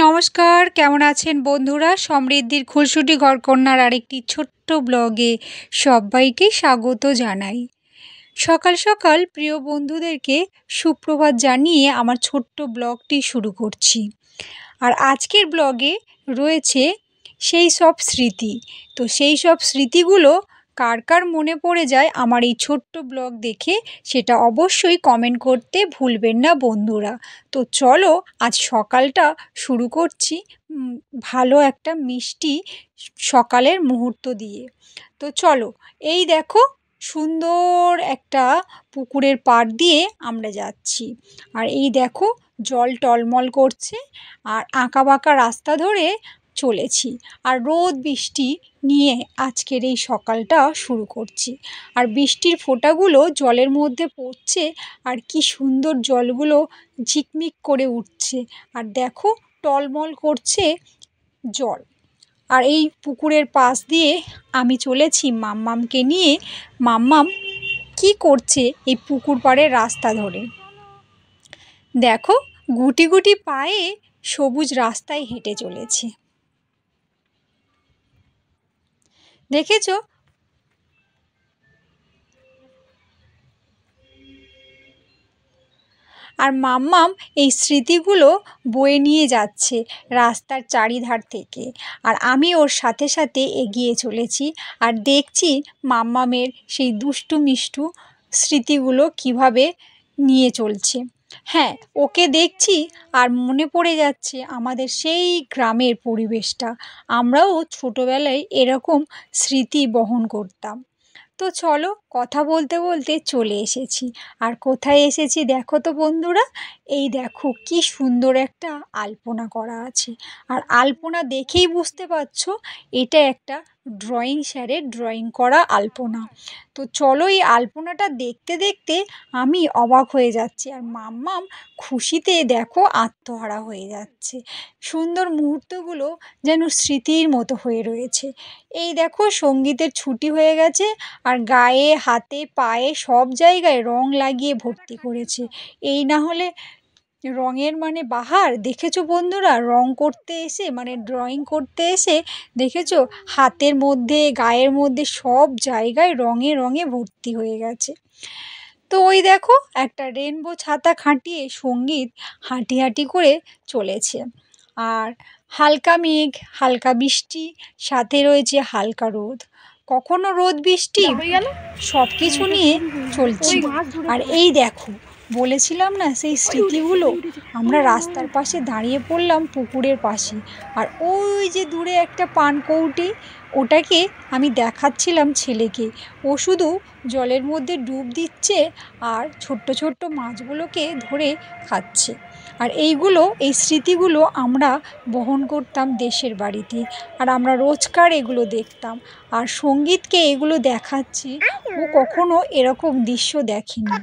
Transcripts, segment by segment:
নমস্কার, কেমন আছেন বন্ধুরা? সমৃদ্ধির খুলসুটি ঘরকন্যার আরেকটি ছোট্ট ব্লগে সবাইকে স্বাগত জানাই। সকাল সকাল প্রিয় বন্ধুদেরকে সুপ্রভাত জানিয়ে আমার ছোট্ট ব্লগটি শুরু করছি। আর আজকের ব্লগে রয়েছে সেই সব স্মৃতি। তো সেই সব স্মৃতিগুলো কার কার মনে পড়ে যায় আমার এই ছোট্ট ব্লগ দেখে, সেটা অবশ্যই কমেন্ট করতে ভুলবেন না বন্ধুরা। তো চলো আজ সকালটা শুরু করছি ভালো একটা মিষ্টি সকালের মুহূর্ত দিয়ে। তো চলো, এই দেখো সুন্দর একটা পুকুরের পাড় দিয়ে আমরা যাচ্ছি। আর এই দেখো জল টলমল করছে, আর আঁকাবাঁকা রাস্তা ধরে চলেছি, আর রোদ বৃষ্টি নিয়ে আজকের এই সকালটা শুরু করছি। আর বৃষ্টির ফোঁটাগুলো জলের মধ্যে পড়ছে, আর কি সুন্দর জলগুলো ঝিকমিক করে উঠছে, আর দেখো টলমল করছে জল। আর এই পুকুরের পাশ দিয়ে আমি চলেছি মাম্মামকে নিয়ে। মাম্মাম কি করছে এই পুকুর পাড়ের রাস্তা ধরে, দেখো গুটি গুটি পায়ে সবুজ রাস্তায় হেঁটে চলেছে, দেখেছো? আর মাম্মাম এই স্মৃতিগুলো বয়ে নিয়ে যাচ্ছে রাস্তার চারিধার থেকে, আর আমি ওর সাথে সাথে এগিয়ে চলেছি। আর দেখছি মাম্মামের সেই দুষ্টু মিষ্টু স্মৃতিগুলো কিভাবে নিয়ে চলছে। হ্যাঁ, ওকে দেখছি আর মনে পড়ে যাচ্ছে আমাদের সেই গ্রামের পরিবেশটা। আমরাও ছোটোবেলায় এরকম স্মৃতি বহন করতাম। তো চলো, কথা বলতে বলতে চলে এসেছি। আর কোথায় এসেছি দেখো তো বন্ধুরা, এই দেখো কি সুন্দর একটা আলপনা করা আছে। আর আলপনা দেখেই বুঝতে পারছো এটা একটা ড্রয়িং স্যারের ড্রয়িং করা আলপনা। তো চলো, এই আলপনাটা দেখতে দেখতে আমি অবাক হয়ে যাচ্ছি, আর মাম্মাম খুশিতে দেখো আত্মহারা হয়ে যাচ্ছে। সুন্দর মুহূর্তগুলো যেন স্মৃতির মতো হয়ে রয়েছে। এই দেখো সঙ্গীতের ছুটি হয়ে গেছে, আর গায়ে হাতে পায়ে সব জায়গায় রং লাগিয়ে ভর্তি করেছে। এই না হলে রঙের বাহার। দেখেছো বন্ধুরা, রং করতে এসে ড্রয়িং করতে এসে দেখেছো হাতের মধ্যে গায়ের মধ্যে সব জায়গায় রঙে রঙে ভর্তি হয়ে গেছে। তো ওই দেখো একটা রেনবো ছাতা খাটিয়ে সঙ্গীত হাঁটি হাঁটি করে চলেছে। আর হালকা মেঘ, হালকা বৃষ্টি, সাথে রয়েছে হালকা রোদ, কখনো রোদ বৃষ্টি, সব কিছু নিয়ে চলছি। আর এই দেখো বলেছিলাম না সেই স্মৃতিগুলো, আমরা রাস্তার পাশে দাঁড়িয়ে পড়লাম পুকুরের পাশে। আর ওই যে দূরে একটা পানকৌড়ি, ওটাকে আমি দেখাচ্ছিলাম ছেলেকে। ও শুধু জলের মধ্যে ডুব দিচ্ছে আর ছোট্ট ছোট্ট মাছগুলোকে ধরে খাচ্ছে। আর এই স্মৃতিগুলো আমরা বহন করতাম দেশের বাড়িতে, আর আমরা রোজকার এগুলো দেখতাম। আর সঙ্গীতকে এগুলো দেখাচ্ছি, ও কখনো এরকম দৃশ্য দেখেনি।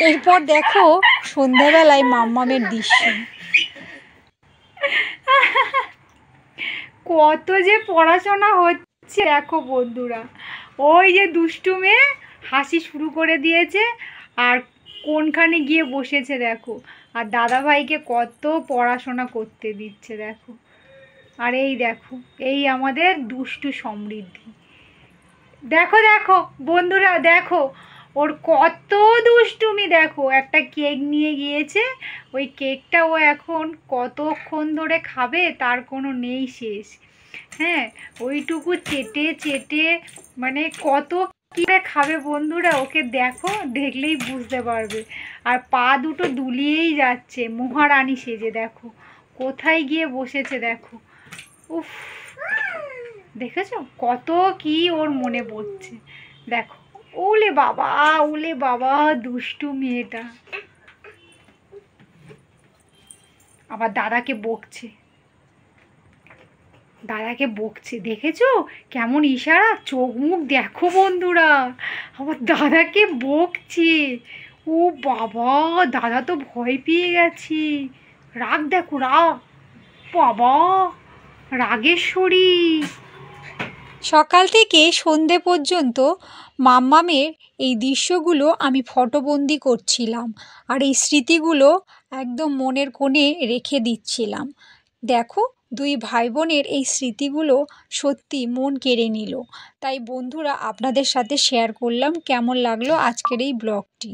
এরপর দেখো সন্ধ্যাবেলায় মাম্মামের দৃশ্য, কত যে পড়াশোনা হচ্ছে দেখো বন্ধুরা। ওই যে দুষ্টু মেয়ে হাসি শুরু করে দিয়েছে, আর কোনখানে গিয়ে বসেছে দেখো। আর দাদা ভাইকে কত পড়াশোনা করতে দিচ্ছে দেখো। আর এই দেখো এই আমাদের দুষ্টু সমৃদ্ধি, দেখো দেখো বন্ধুরা, দেখো ওর কত দুষ্টুমি। দেখো একটা কেক নিয়ে গিয়েছে, ওই কেকটা ও এখন কতক্ষণ ধরে খাবে তার কোনো নেই শেষ। হ্যাঁ, ওইটুকু চেটে চেটে কত কি খাবে বন্ধুরা, ওকে দেখো দেখলেই বুঝতে পারবে। আর পা দুটো দুলিয়েই যাচ্ছে মহারানী সেজে, দেখো কোথায় গিয়ে বসেছে দেখো। উফ, দেখেছো কত কি ওর মনে পড়ছে। দেখো ওলে বাবা, ওলে বাবা, দুষ্টু মেয়েটা আবার দাদাকে বকছে, দাদাকে বকছে। দেখেছো কেমন ইশারা, চোখ মুখ দেখো বন্ধুরা, আবার দাদাকে বকছে। ও বাবা, দাদা তো ভয় পেয়ে গেছি। রাগ দেখো, রাগ, বাবা রাগেশ্বরী। সকাল থেকে সন্ধে পর্যন্ত মাম্মামের এই দৃশ্যগুলো আমি ফটোবন্দি করছিলাম, আর এই স্মৃতিগুলো একদম মনের কোণে রেখে দিচ্ছিলাম। দেখো, দুই ভাই বোনের এই স্মৃতিগুলো সত্যি মন কেড়ে নিল। তাই বন্ধুরা, আপনাদের সাথে শেয়ার করলাম। কেমন লাগলো আজকের এই ব্লগটি।